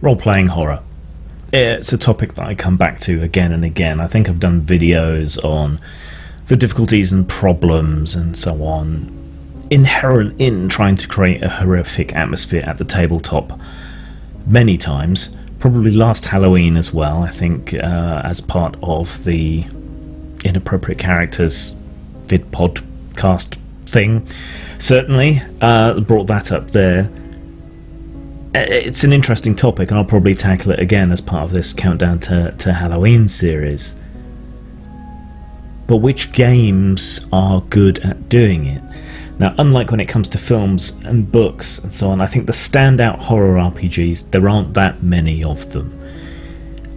Role-playing horror. It's a topic that I come back to again and again. I think I've done videos on the difficulties and problems and so on inherent in trying to create a horrific atmosphere at the tabletop many times. Probably last Halloween as well, I think, as part of the Inappropriate Characters vid podcast thing. Certainly brought that up there. It's an interesting topic, and I'll probably tackle it again as part of this Countdown to Halloween series. But which games are good at doing it? Now, unlike when it comes to films and books and so on, I think the standout horror RPGs, there aren't that many of them.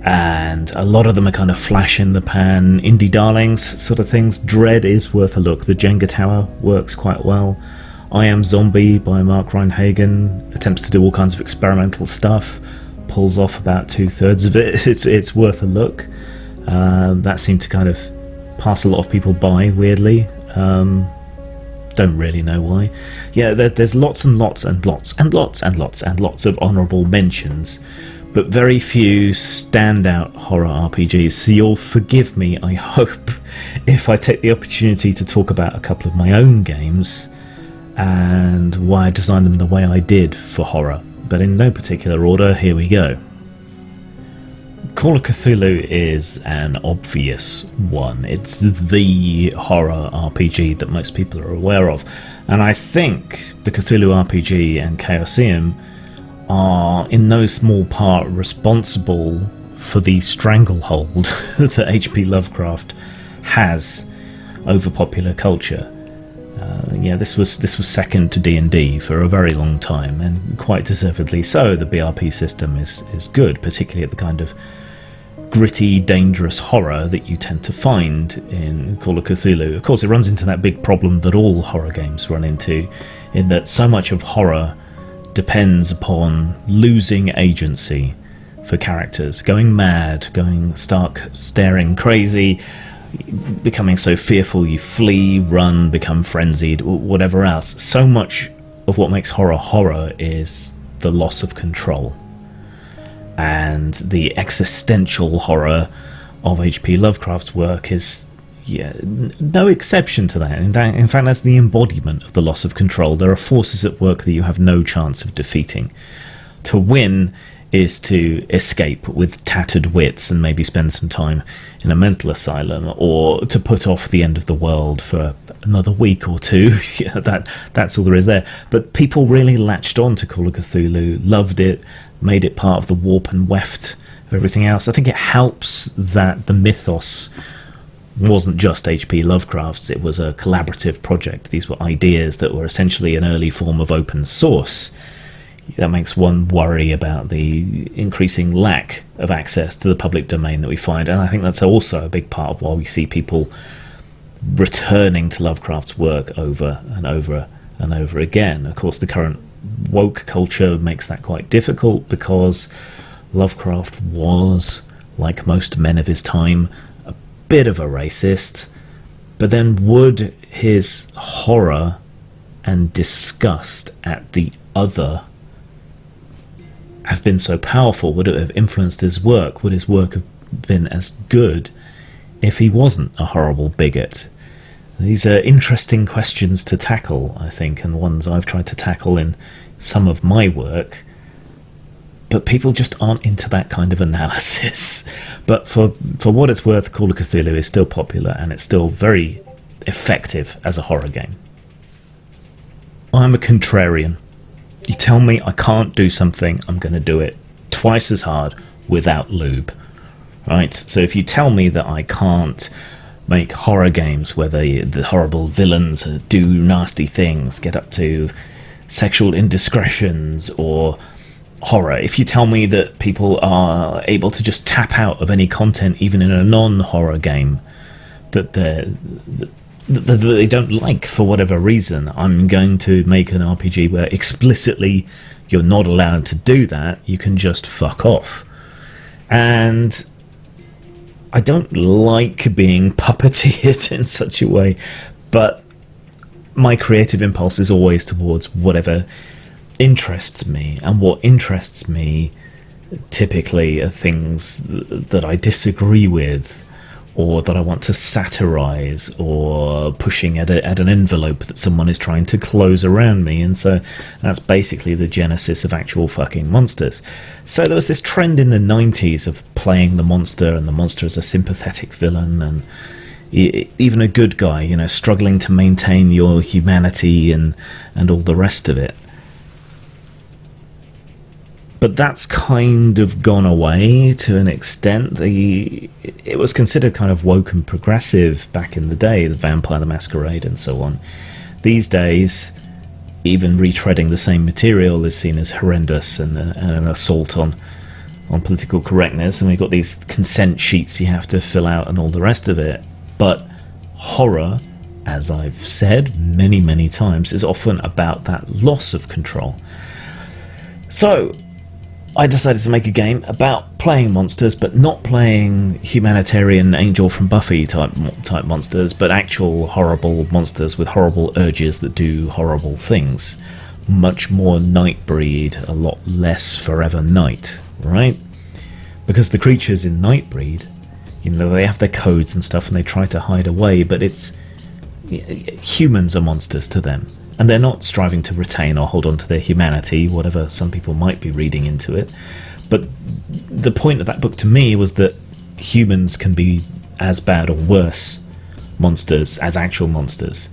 And a lot of them are kind of flash in the pan, indie darlings sort of things. Dread is worth a look. The Jenga Tower works quite well. I Am Zombie by Mark Reinhagen attempts to do all kinds of experimental stuff, pulls off about 2/3 of it. It's worth a look. That seemed to kind of pass a lot of people by, weirdly. Don't really know why. Yeah, there's lots and lots and lots and lots and lots and lots of honourable mentions, but very few standout horror RPGs. So you'll forgive me, I hope, if I take the opportunity to talk about a couple of my own games and why I designed them the way I did for horror. But in no particular order, here we go. Call of Cthulhu is an obvious one. It's the horror RPG that most people are aware of. And I think the Cthulhu RPG and Chaosium are in no small part responsible for the stranglehold that H.P. Lovecraft has over popular culture. This was second to D&D for a very long time, and quite deservedly so. The BRP system is good, particularly at the kind of gritty, dangerous horror that you tend to find in Call of Cthulhu. Of course, it runs into that big problem that all horror games run into, in that so much of horror depends upon losing agency for characters, going mad, going stark, staring crazy, becoming so fearful you flee, run, become frenzied, whatever else. So much of what makes horror is the loss of control. And the existential horror of H.P. Lovecraft's work is no exception to that. In fact, that's the embodiment of the loss of control. There are forces at work that you have no chance of defeating. To win is to escape with tattered wits and maybe spend some time in a mental asylum, or to put off the end of the world for another week or two. That's all there is there. But people really latched on to Call of Cthulhu, loved it, made it part of the warp and weft of everything else. I think it helps that the mythos wasn't just H.P. Lovecraft's, it was a collaborative project. These were ideas that were essentially an early form of open source. That makes one worry about the increasing lack of access to the public domain that we find, and I think that's also a big part of why we see people returning to Lovecraft's work over and over and over again. Of course, the current woke culture makes that quite difficult, because Lovecraft was, like most men of his time, a bit of a racist. But then would his horror and disgust at the other have been so powerful? Would it have influenced his work? Would his work have been as good if he wasn't a horrible bigot? These are interesting questions to tackle, I think, and ones I've tried to tackle in some of my work, but people just aren't into that kind of analysis. But for what it's worth, Call of Cthulhu is still popular, and it's still very effective as a horror game. I'm a contrarian. You tell me I can't do something, I'm going to do it twice as hard without lube. Right? So if you tell me that I can't make horror games where the horrible villains do nasty things, get up to sexual indiscretions or horror, if you tell me that people are able to just tap out of any content, even in a non-horror game, that they don't like for whatever reason, I'm going to make an RPG where explicitly you're not allowed to do that, you can just fuck off. And I don't like being puppeteered in such a way, but my creative impulse is always towards whatever interests me, and what interests me typically are things that I disagree with, or that I want to satirize, or pushing at an envelope that someone is trying to close around me. And so that's basically the genesis of actual fucking monsters. So there was this trend in the 90s of playing the monster, and the monster as a sympathetic villain, and even a good guy, you know, struggling to maintain your humanity and all the rest of it. But that's kind of gone away to an extent. It was considered kind of woke and progressive back in the day, the Vampire the Masquerade and so on. These days, even retreading the same material is seen as horrendous and an assault on political correctness, and we've got these consent sheets you have to fill out and all the rest of it. But horror, as I've said many, many times, is often about that loss of control. So I decided to make a game about playing monsters, but not playing humanitarian Angel from Buffy type monsters, but actual horrible monsters with horrible urges that do horrible things. Much more Nightbreed, a lot less Forever Night, right? Because the creatures in Nightbreed, you know, they have their codes and stuff, and they try to hide away, but it's humans are monsters to them. And they're not striving to retain or hold on to their humanity, whatever some people might be reading into it. But the point of that book to me was that humans can be as bad or worse monsters as actual monsters.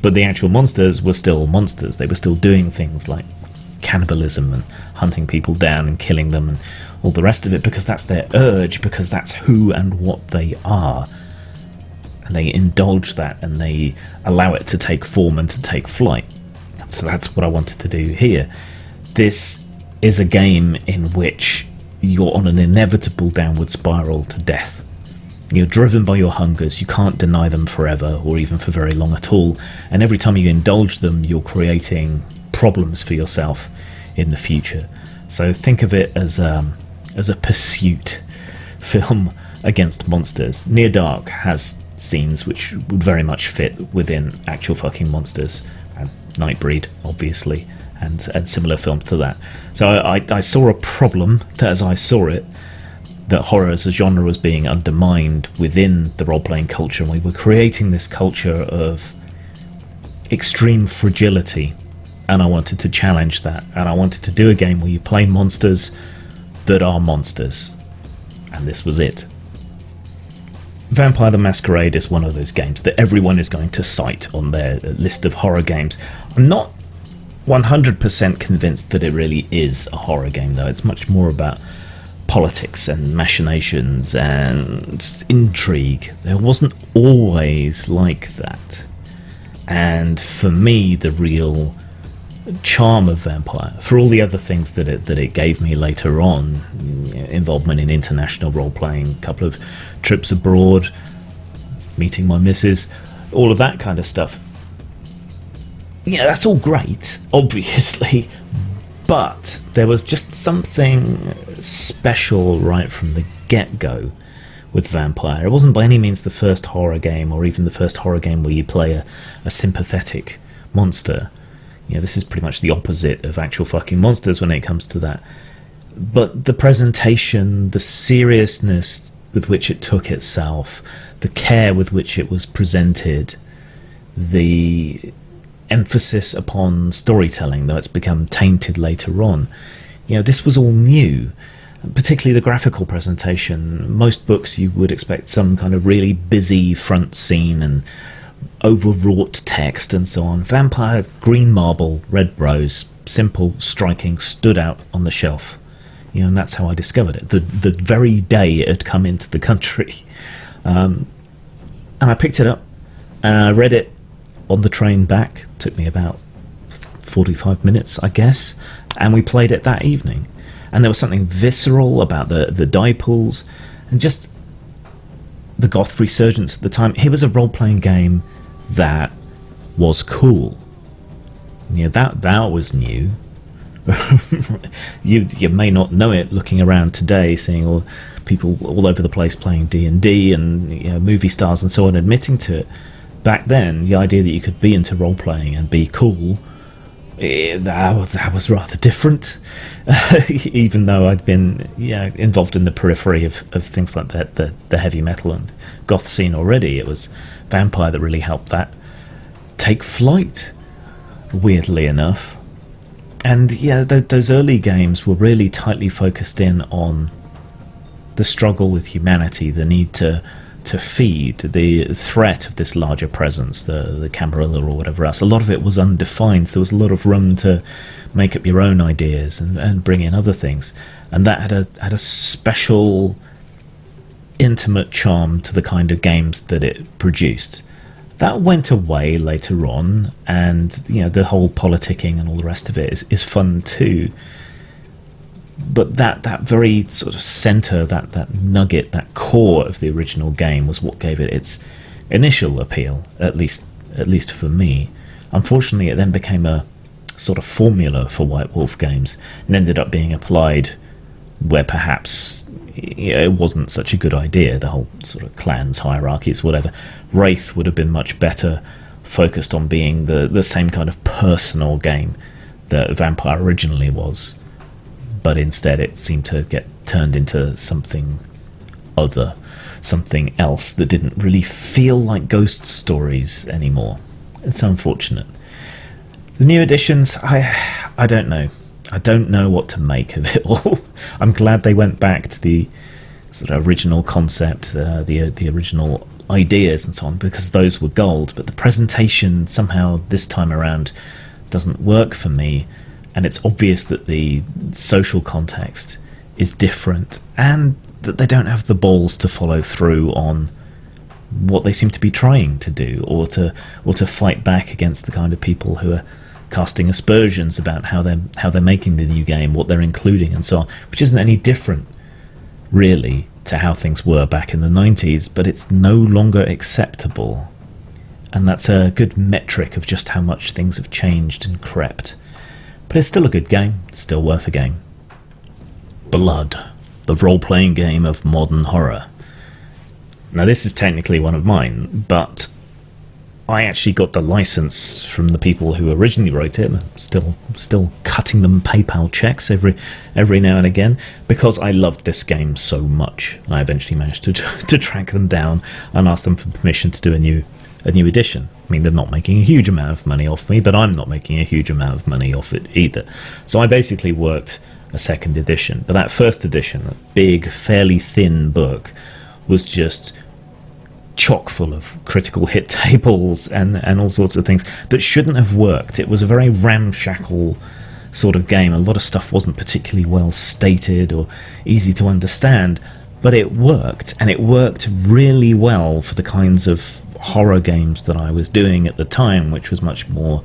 But the actual monsters were still monsters. They were still doing things like cannibalism and hunting people down and killing them and all the rest of it, because that's their urge, because that's who and what they are. And they indulge that, and they allow it to take form and to take flight. So that's what I wanted to do here. This is a game in which you're on an inevitable downward spiral to death. You're driven by your hungers. You can't deny them forever, or even for very long at all. And every time you indulge them, you're creating problems for yourself in the future. So think of it as a pursuit film against monsters. Near Dark has scenes which would very much fit within actual fucking monsters, and Nightbreed obviously, and similar films to that. So I saw a problem that, as I saw it, that horror as a genre was being undermined within the role-playing culture, and we were creating this culture of extreme fragility, and I wanted to challenge that, and I wanted to do a game where you play monsters that are monsters, and this was it. Vampire the Masquerade is one of those games that everyone is going to cite on their list of horror games. I'm not 100% convinced that it really is a horror game, though. It's much more about politics and machinations and intrigue. There wasn't always like that. And for me, the real charm of Vampire, for all the other things that it gave me later on, involvement in international role-playing, a couple of trips abroad, meeting my missus, all of that kind of stuff. Yeah, that's all great, obviously, but there was just something special right from the get-go with Vampire. It wasn't by any means the first horror game, or even the first horror game where you play a sympathetic monster. You know, this is pretty much the opposite of actual fucking monsters when it comes to that. But the presentation, the seriousness with which it took itself, the care with which it was presented, the emphasis upon storytelling, though it's become tainted later on. You know, this was all new, particularly the graphical presentation. Most books you would expect some kind of really busy front scene and overwrought text and so on. Vampire, green marble, red rose, simple, striking, stood out on the shelf. You know, and that's how I discovered it. The very day it had come into the country. And I picked it up, and I read it on the train back. It took me about 45 minutes, I guess, and we played it that evening. And there was something visceral about the die pools, and just the goth resurgence at the time. It was a role-playing game that was cool. Yeah, that was new. you may not know it looking around today, seeing all people all over the place playing D&D and, you know, movie stars and so on admitting to it. Back then, the idea that you could be into role-playing and be cool That was rather different, even though I'd been involved in the periphery of things like that, the heavy metal and goth scene already. It was Vampire that really helped that take flight, weirdly enough. And those early games were really tightly focused in on the struggle with humanity, the need to feed, the threat of this larger presence, the Camarilla or whatever else. A lot of it was undefined, so there was a lot of room to make up your own ideas and bring in other things. And that had a special, intimate charm to the kind of games that it produced. That went away later on, and the whole politicking and all the rest of it is fun too. But that very sort of centre, that nugget, that core of the original game was what gave it its initial appeal, at least for me. Unfortunately, it then became a sort of formula for White Wolf games and ended up being applied where perhaps it wasn't such a good idea, the whole sort of clans, hierarchies, whatever. Wraith would have been much better focused on being the same kind of personal game that Vampire originally was. But instead it seemed to get turned into something other, something else that didn't really feel like ghost stories anymore. It's unfortunate. The new editions, I don't know. I don't know what to make of it all. I'm glad they went back to the sort of original concept, the original ideas and so on, because those were gold. But the presentation somehow this time around doesn't work for me. And it's obvious that the social context is different and that they don't have the balls to follow through on what they seem to be trying to do, or to fight back against the kind of people who are casting aspersions about how they're making the new game, what they're including and so on, which isn't any different really to how things were back in the 90s, but it's no longer acceptable. And that's a good metric of just how much things have changed and crept. But it's still a good game, still worth a game. Blood, the role-playing game of modern horror. Now this is technically one of mine, but I actually got the license from the people who originally wrote it. I'm still cutting them PayPal checks every now and again, because I loved this game so much. And I eventually managed to track them down and ask them for permission to do a new edition. I mean, they're not making a huge amount of money off me, but I'm not making a huge amount of money off it either. So I basically worked a second edition. But that first edition, a big, fairly thin book, was just chock full of critical hit tables and all sorts of things that shouldn't have worked. It was a very ramshackle sort of game. A lot of stuff wasn't particularly well stated or easy to understand, but it worked, and it worked really well for the kinds of horror games that I was doing at the time, which was much more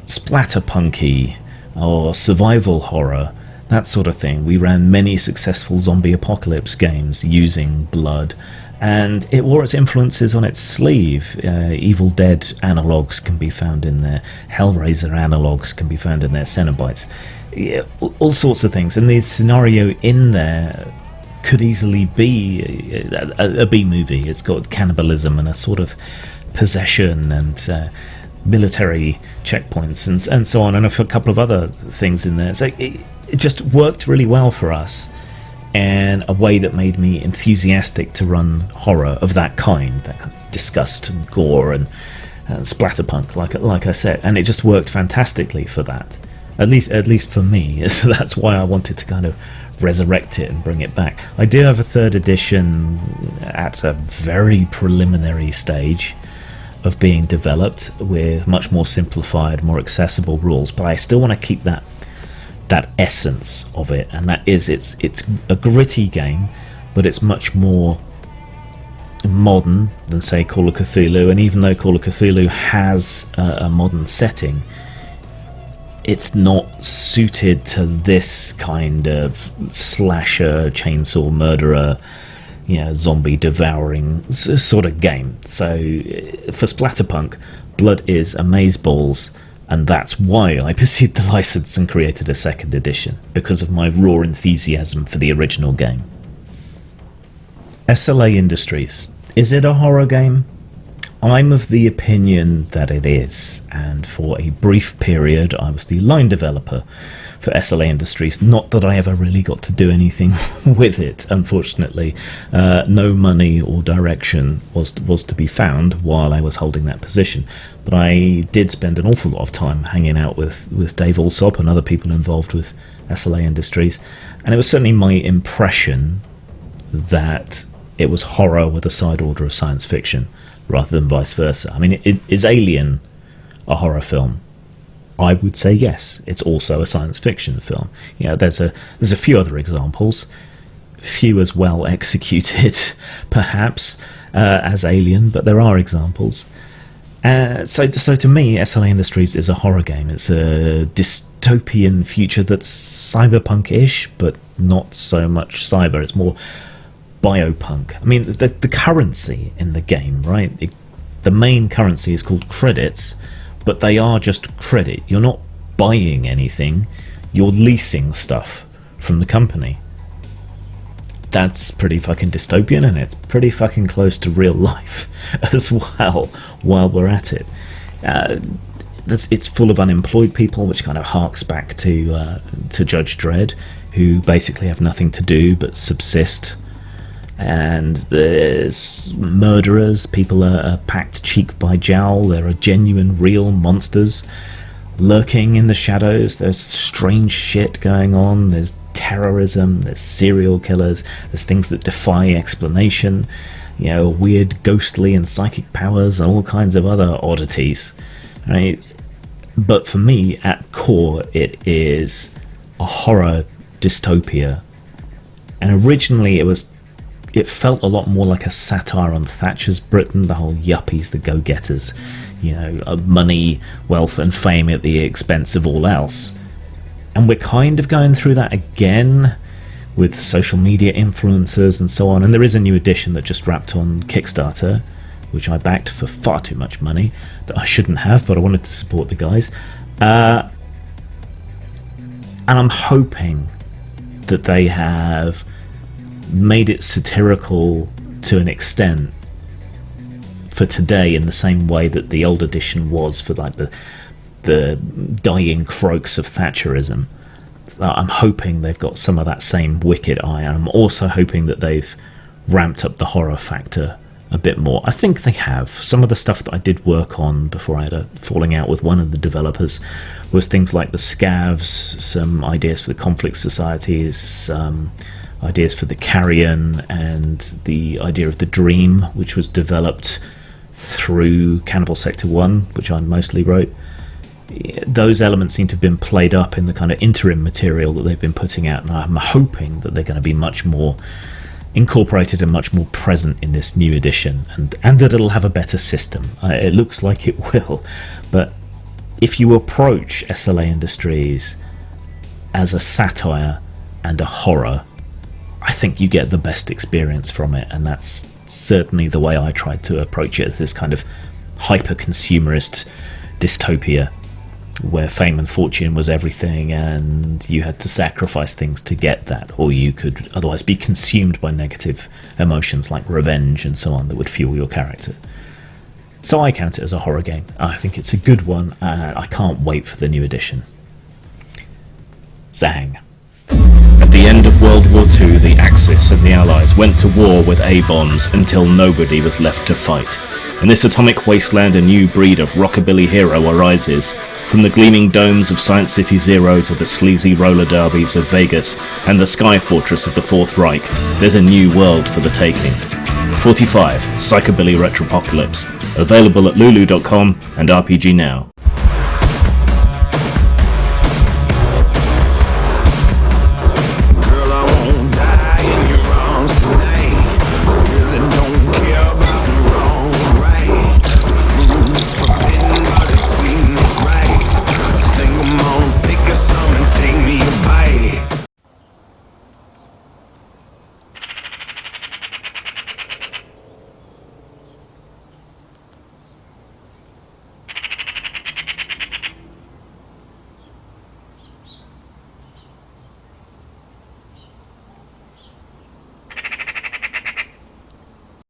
splatterpunky or survival horror, that sort of thing. We ran many successful zombie apocalypse games using blood, and it wore its influences on its sleeve. Evil Dead analogues can be found in there, Hellraiser analogues can be found in there, Cenobites, all sorts of things. And the scenario in there could easily be a B-movie. It's got cannibalism and a sort of possession and military checkpoints and so on, and a couple of other things in there. So it just worked really well for us in a way that made me enthusiastic to run horror of that kind of disgust and gore and splatterpunk, like I said, and it just worked fantastically for that. At least for me. So that's why I wanted to kind of resurrect it and bring it back. I do have a third edition at a very preliminary stage of being developed with much more simplified, more accessible rules, but I still want to keep that essence of it, and that is it's a gritty game, but it's much more modern than, say, Call of Cthulhu. And even though Call of Cthulhu has a modern setting, it's not suited to this kind of slasher, chainsaw murderer, zombie devouring sort of game. So for splatterpunk, blood is amazeballs, and that's why I pursued the license and created a second edition, because of my raw enthusiasm for the original game. SLA Industries. Is it a horror game? I'm of the opinion that it is, and for a brief period I was the line developer for SLA Industries. Not that I ever really got to do anything with it, unfortunately. No money or direction was to be found while I was holding that position. But I did spend an awful lot of time hanging out with Dave Alsop and other people involved with SLA Industries, and it was certainly my impression that it was horror with a side order of science fiction, rather than vice versa. I mean, is Alien a horror film? I would say yes. It's also a science fiction film. You know, there's a few other examples, few as well executed, perhaps, as Alien, but there are examples. So to me, SLA Industries is a horror game. It's a dystopian future that's cyberpunk-ish, but not so much cyber. It's more biopunk. I mean, the currency in the game, right? The main currency is called credits, but they are just credit. You're not buying anything, you're leasing stuff from the company. That's pretty fucking dystopian, and it's pretty fucking close to real life as well, while we're at it. It's full of unemployed people, which kind of harks back to Judge Dredd, who basically have nothing to do but subsist. And there's murderers, people are packed cheek by jowl, there are genuine, real monsters lurking in the shadows, there's strange shit going on, there's terrorism, there's serial killers, there's things that defy explanation, you know, weird ghostly and psychic powers and all kinds of other oddities, right? But for me, at core, it is a horror dystopia, and originally it felt a lot more like a satire on Thatcher's Britain, the whole yuppies, the go-getters, you know, money, wealth and fame at the expense of all else. And we're kind of going through that again with social media influencers and so on. And there is a new edition that just wrapped on Kickstarter, which I backed for far too much money that I shouldn't have, but I wanted to support the guys. And I'm hoping that they have made it satirical to an extent for today, in the same way that the old edition was for like the dying croaks of Thatcherism. I'm hoping they've got some of that same wicked eye, and I'm also hoping that they've ramped up the horror factor a bit more. I think they have. Some of the stuff that I did work on before I had a falling out with one of the developers was things like the scavs, some ideas for the conflict societies, ideas for the carrion, and the idea of the dream, which was developed through Cannibal Sector 1, which I mostly wrote. Those elements seem to have been played up in the kind of interim material that they've been putting out, and I'm hoping that they're going to be much more incorporated and much more present in this new edition, and that it'll have a better system. It looks like it will, but if you approach SLA Industries as a satire and a horror, I think you get the best experience from it, and that's certainly the way I tried to approach it, as this kind of hyper-consumerist dystopia where fame and fortune was everything, and you had to sacrifice things to get that, or you could otherwise be consumed by negative emotions like revenge and so on that would fuel your character. So I count it as a horror game. I think it's a good one, and I can't wait for the new edition. Zang. At the end of World War II, the Axis and the Allies went to war with A-bombs until nobody was left to fight. In this atomic wasteland, a new breed of rockabilly hero arises. From the gleaming domes of Science City Zero to the sleazy roller derbies of Vegas and the sky fortress of the Fourth Reich, there's a new world for the taking. 45, Psychobilly Retropocalypse, available at lulu.com and RPG Now.